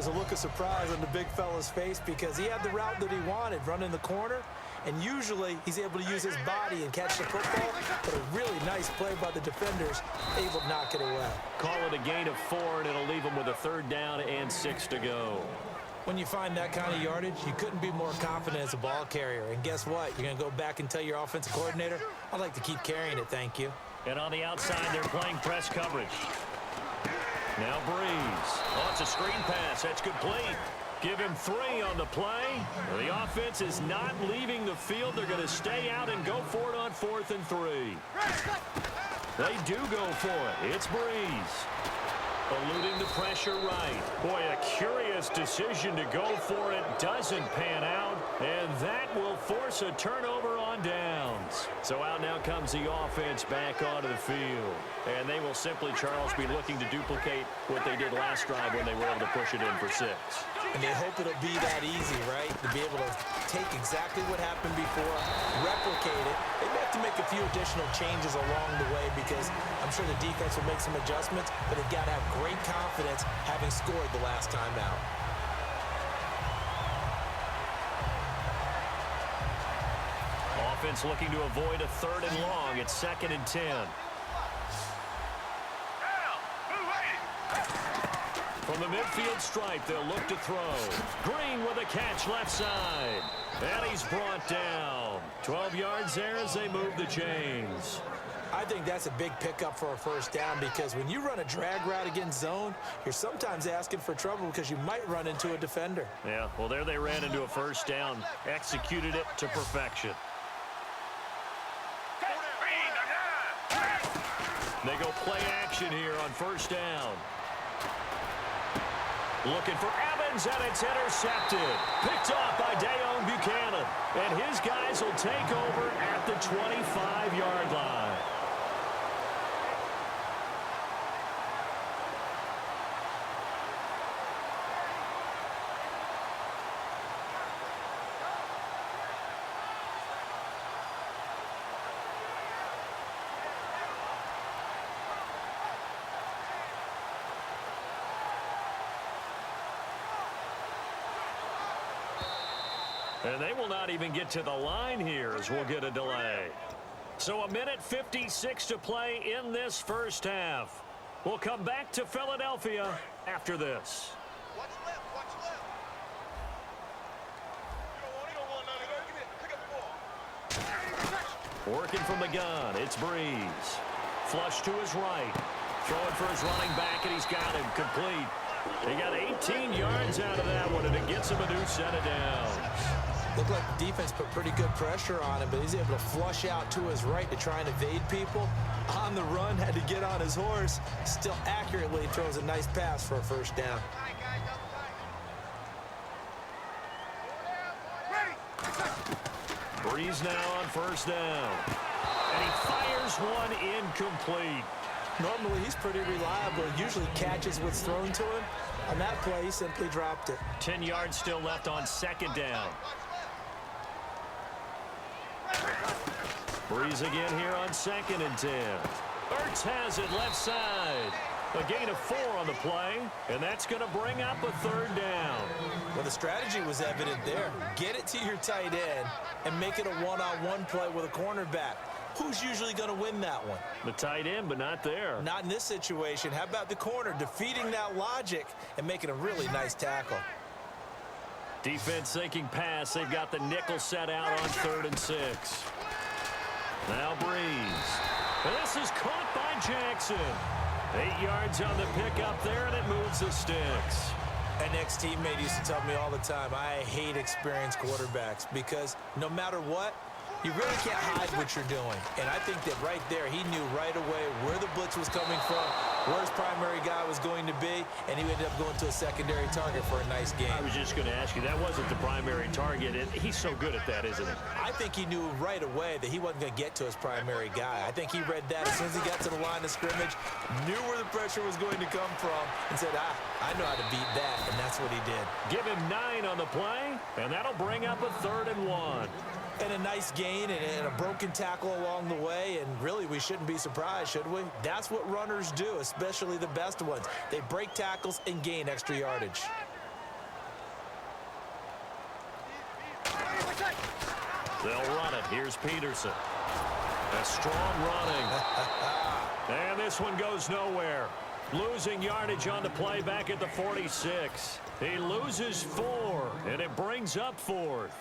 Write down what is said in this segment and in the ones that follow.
there's a look of surprise on the big fella's face because he had the route that he wanted, running the corner, and usually he's able to use his body and catch the football, but a really nice play by the defenders, able to knock it away. Call it a gain of 4, and it'll leave him with a 3rd down and 6 to go. When you find that kind of yardage, you couldn't be more confident as a ball carrier. And guess what? You're going to go back and tell your offensive coordinator, I'd like to keep carrying it, thank you. And on the outside, they're playing press coverage. Now Breeze. Oh, it's a screen pass. That's complete. Give him 3 on the play. The offense is not leaving the field. They're going to stay out and go for it on 4th and 3. They do go for it. It's Breeze. Eluding the pressure right. Boy, a curious decision to go for it. Doesn't pan out. And that will force a turnover on downs. So out now comes the offense back onto the field. And they will simply, Charles, be looking to duplicate what they did last drive when they were able to push it in for 6. And they hope it'll be that easy, right? To be able to take exactly what happened before, replicate it. They may have to make a few additional changes along the way because I'm sure the defense will make some adjustments, but they've got to have great confidence having scored the last time out. Offense looking to avoid a 3rd and long. It's 2nd and 10. From the midfield stripe, they'll look to throw. Green with a catch left side. And he's brought down. 12 yards there as they move the chains. I think that's a big pickup for a 1st down because when you run a drag route against zone, you're sometimes asking for trouble because you might run into a defender. Yeah, well, there they ran into a 1st down. Executed it to perfection. They go play action here on 1st down. Looking for Evans, and it's intercepted. Picked off by Dayon Buchanan. And his guys will take over at the 25-yard line. And they will not even get to the line here as we'll get a delay. So 1:56 to play in this 1st half. We'll come back to Philadelphia after this. Watch left, watch left. You don't want none. Pick up the ball. Working from the gun, it's Breeze. Flush to his right. Throwing for his running back, and he's got him complete. He got 18 yards out of that one, and it gets him a new set of downs. Looked like the defense put pretty good pressure on him, but he's able to flush out to his right to try and evade people. On the run, had to get on his horse. Still accurately throws a nice pass for a 1st down. Breeze now on 1st down. And he fires one incomplete. Normally, he's pretty reliable. Usually catches what's thrown to him. On that play, he simply dropped it. 10 yards still left on 2nd down. Breeze again here on 2nd and 10. Ertz has it left side. A gain of 4 on the play, and that's going to bring up a 3rd down. Well, the strategy was evident there. Get it to your tight end and make it a one-on-one play with a cornerback. Who's usually going to win that one? The tight end, but not there. Not in this situation. How about the corner defeating that logic and making a really nice tackle? Defense thinking pass. They've got the nickel set out on 3rd and 6. Now Breeze. And this is caught by Jackson. 8 yards on the pickup there, and it moves the sticks. An ex-teammate used to tell me all the time, I hate experienced quarterbacks because no matter what, you really can't hide what you're doing. And I think that right there, he knew right away where the blitz was coming from, where his primary guy was going to be, and he ended up going to a secondary target for a nice game. I was just going to ask you, that wasn't the primary target. He's so good at that, isn't he? I think he knew right away that he wasn't going to get to his primary guy. I think he read that as soon as he got to the line of scrimmage, knew where the pressure was going to come from, and said, I know how to beat that, and that's what he did. Give him 9 on the play, and that'll bring up a 3rd and 1. And a nice gain and a broken tackle along the way, and really we shouldn't be surprised, should we? That's what runners do, especially the best ones. They break tackles and gain extra yardage. They'll run it. Here's Peterson. A strong running. And this one goes nowhere. Losing yardage on the play back at the 46. He loses 4, and it brings up 4th.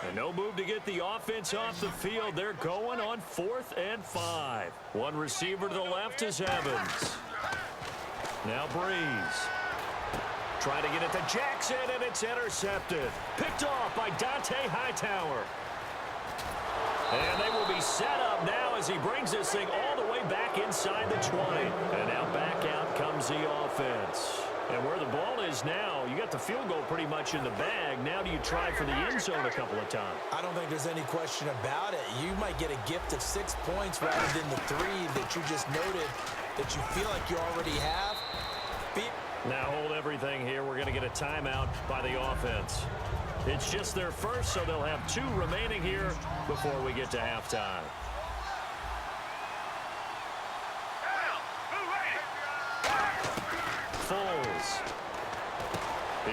And no move to get the offense off the field. They're going on 4th and 5. One receiver to the left is Evans. Now Breeze. Trying to get it to Jackson, and it's intercepted. Picked off by Dante Hightower. And they will be set up now as he brings this thing all the way back inside the 20. And now back out comes the offense. And where the ball is now, you got the field goal pretty much in the bag. Now do you try for the end zone a couple of times? I don't think there's any question about it. You might get a gift of 6 points rather than the 3 that you just noted that you feel like you already have. Now hold everything here. We're going to get a timeout by the offense. It's just their first, so they'll have 2 remaining here before we get to halftime. Foles.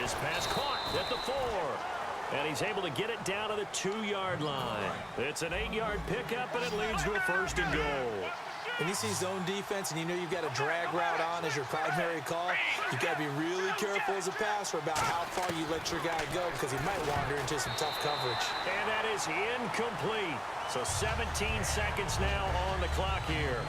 His pass caught at the 4. And he's able to get it down to the 2-yard line. It's an 8-yard pickup, and it leads to a 1st and goal. When you see zone defense and you know you've got a drag route on as your primary call, you've got to be really careful as a passer about how far you let your guy go because he might wander into some tough coverage. And that is incomplete. So 17 seconds now on the clock here.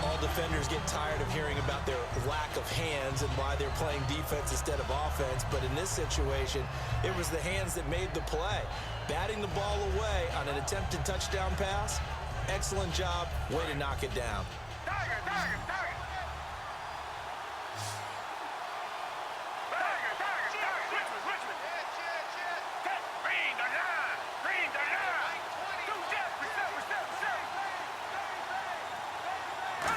All defenders get tired of hearing about their lack of hands and why they're playing defense instead of offense. But in this situation, it was the hands that made the play. Batting the ball away on an attempted touchdown pass. Excellent job. Way to knock it down.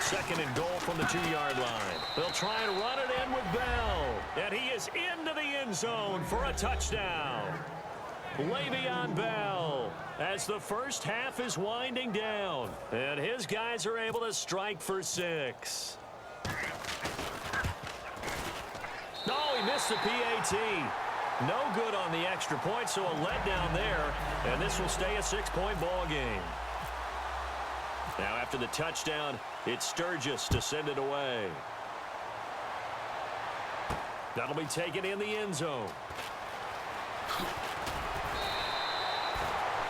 Second and goal from the 2-yard line. They'll try and run it in with Bell. And he is into the end zone for a touchdown. Le'Veon Bell as the first half is winding down. And his guys are able to strike for 6. No, he missed the PAT. No good on the extra point, so a letdown there. And this will stay a 6-point ball game. Now after the touchdown, it's Sturgis to send it away. That'll be taken in the end zone.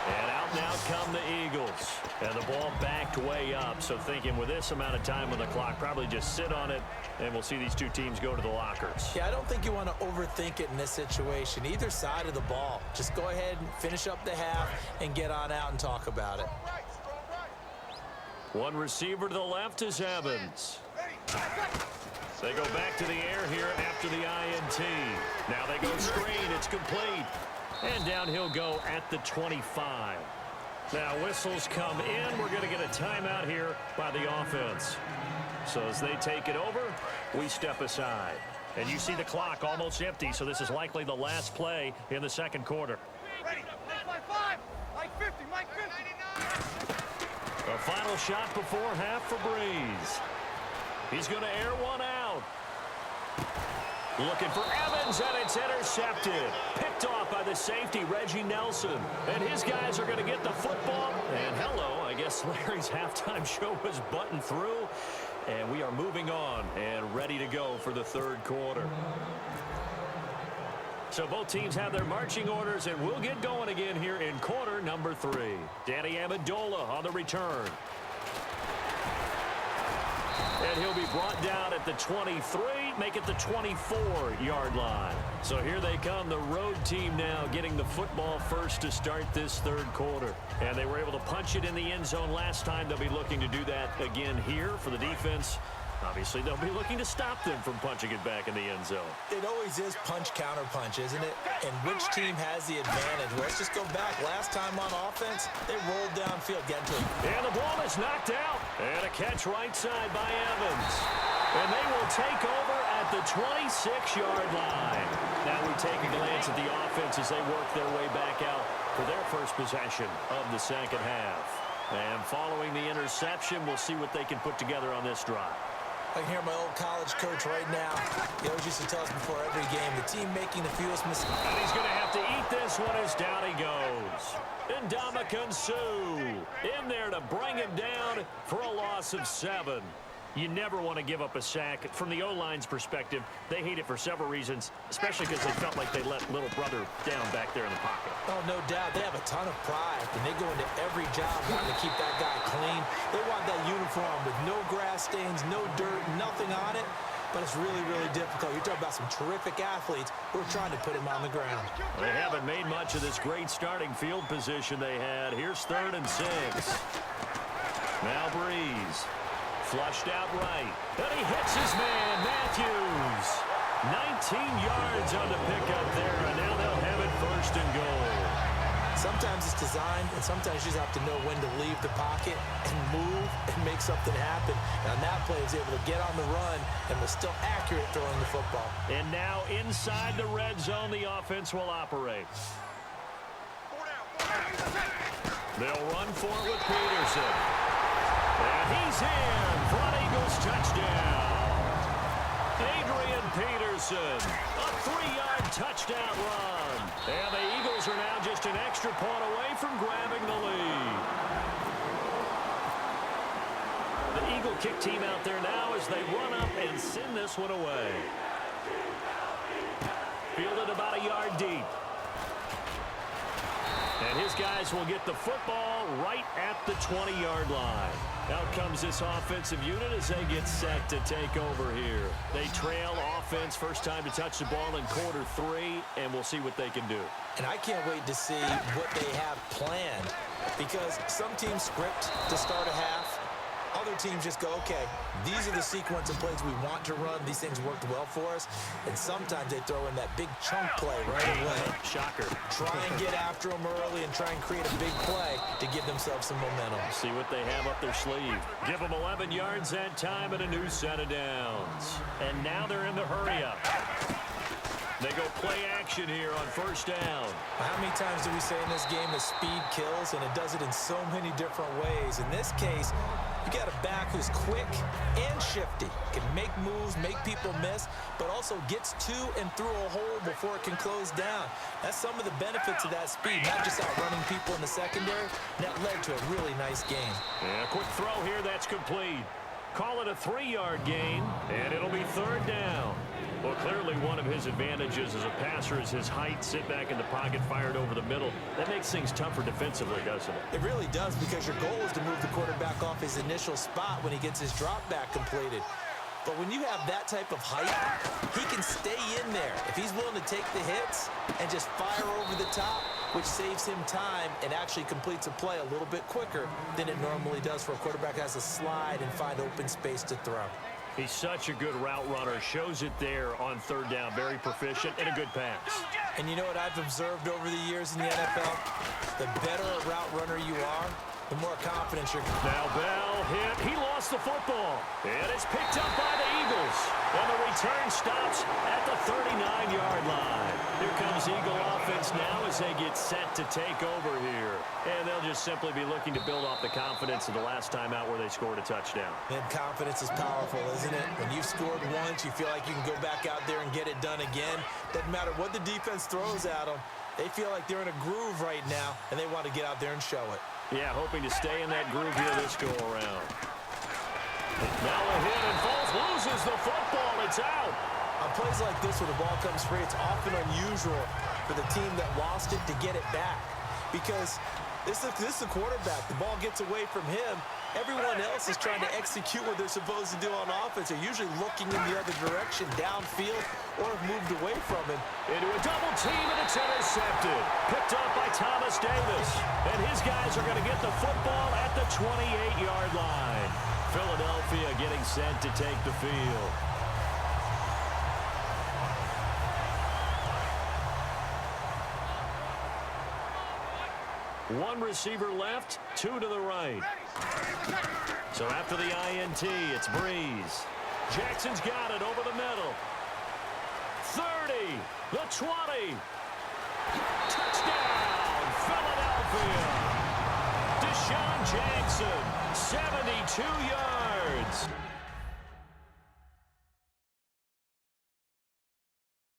And out now come the Eagles. And the ball backed way up. So thinking with this amount of time on the clock, probably just sit on it, and we'll see these 2 teams go to the lockers. Yeah, I don't think you want to overthink it in this situation. Either side of the ball. Just go ahead and finish up the half and get on out and talk about it. One receiver to the left is Evans. They go back to the air here after the INT. Now they go screen. It's complete. And down he'll go at the 25. Now whistles come in. We're going to get a timeout here by the offense. So as they take it over, we step aside. And you see the clock almost empty, so this is likely the last play in the second quarter. Ready. Mike 5. Mike 50. Mike 50. A final shot before half for Breeze. He's going to air one out. Looking for Evans, and it's intercepted. Picked off by the safety, Reggie Nelson. And his guys are going to get the football. And hello, I guess Larry's halftime show was buttoned through. And we are moving on and ready to go for the third quarter. So both teams have their marching orders, and we'll get going again here in quarter number 3. Danny Amendola on the return. And he'll be brought down at the 23, make it the 24-yard line. So here they come, the road team now getting the football first to start this third quarter. And they were able to punch it in the end zone last time. They'll be looking to do that again here for the defense. Obviously, they'll be looking to stop them from punching it back in the end zone. It always is punch-counter-punch, isn't it? And which team has the advantage? Let's just go back. Last time on offense, they rolled downfield, get to him. And the ball is knocked out. And a catch right side by Evans. And they will take over at the 26-yard line. Now we take a glance at the offense as they work their way back out for their first possession of the second half. And following the interception, we'll see what they can put together on this drive. I can hear my old college coach right now. He always used to tell us before every game, the team making the fewest mistakes. And he's going to have to eat this one as down he goes. And Ndamukong Suh in there to bring him down for a loss of 7. You never want to give up a sack. From the O-line's perspective, they hate it for several reasons, especially because they felt like they let little brother down back there in the pocket. Oh, no doubt. They have a ton of pride, and they go into every job wanting to keep that guy clean. They want that uniform with no grass stains, no dirt, nothing on it. But it's really, really difficult. You're talking about some terrific athletes who are trying to put him on the ground. They haven't made much of this great starting field position they had. Here's 3rd and 6. Now Breeze. Flushed out right. And he hits his man, Matthews. 19 yards on the pickup there, and now they'll have it 1st and goal. Sometimes it's designed, and sometimes you just have to know when to leave the pocket and move and make something happen. And on that play, he was able to get on the run and was still accurate throwing the football. And now inside the red zone, the offense will operate. They'll run for it with Peterson. And he's in for an Eagles touchdown. Adrian Peterson, a 3-yard touchdown run. And the Eagles are now just an extra point away from grabbing the lead. The Eagle kick team out there now as they run up and send this one away. Fielded about a yard deep. And his guys will get the football right at the 20-yard line. Out comes this offensive unit as they get set to take over here. They trail offense, first time to touch the ball in quarter 3, and we'll see what they can do. And I can't wait to see what they have planned, because some teams script to start a half. Other teams just go, okay, these are the sequence of plays we want to run. These things worked well for us. And sometimes they throw in that big chunk play right away. Shocker. Try and get after them early and try and create a big play to give themselves some momentum. See what they have up their sleeve. Give them 11 yards that time and a new set of downs. And now they're in the hurry-up. They go play action here on 1st down. How many times do we say in this game that speed kills, and it does it in so many different ways? In this case, you got a back who's quick and shifty, can make moves, make people miss, but also gets to and through a hole before it can close down. That's some of the benefits of that speed, not just outrunning people in the secondary. That led to a really nice game. And a quick throw here, that's complete. Call it a 3-yard gain, and it'll be 3rd down. Well, clearly one of his advantages as a passer is his height. Sit back in the pocket, fired over the middle. That makes things tougher defensively, doesn't it? It really does, because your goal is to move the quarterback off his initial spot when he gets his drop back completed. But when you have that type of height, he can stay in there. If he's willing to take the hits and just fire over the top, which saves him time and actually completes a play a little bit quicker than it normally does for a quarterback that has to slide and find open space to throw. He's such a good route runner. Shows it there on 3rd down. Very proficient and a good pass. And you know what I've observed over the years in the NFL? The better a route runner you are, the more confidence you're... Now Bell hit. He lost the football. And it's picked up by the Eagles. And the return stops at the 39-yard line. Here comes Eagle offense now as they get set to take over here. And they'll just simply be looking to build off the confidence of the last time out where they scored a touchdown. And confidence is powerful, isn't it? When you've scored once, you feel like you can go back out there and get it done again. Doesn't matter what the defense throws at them. They feel like they're in a groove right now, and they want to get out there and show it. Yeah, hoping to stay in that groove here this go-around. Now a hit and falls, loses the football. It's out. On plays like this where the ball comes free, it's often unusual for the team that lost it to get it back, because this is the quarterback. The ball gets away from him. Everyone else is trying to execute what they're supposed to do on offense. They're usually looking in the other direction, downfield, or have moved away from him. Into a double team, and it's intercepted. Picked up by Thomas Davis. And his guys are going to get the football at the 28-yard line. Philadelphia getting set to take the field. One receiver left, 2 to the right. So after the INT, it's Breeze. Jackson's got it over the middle. 30, the 20. Touchdown, Philadelphia. Deshaun Jackson, 72 yards.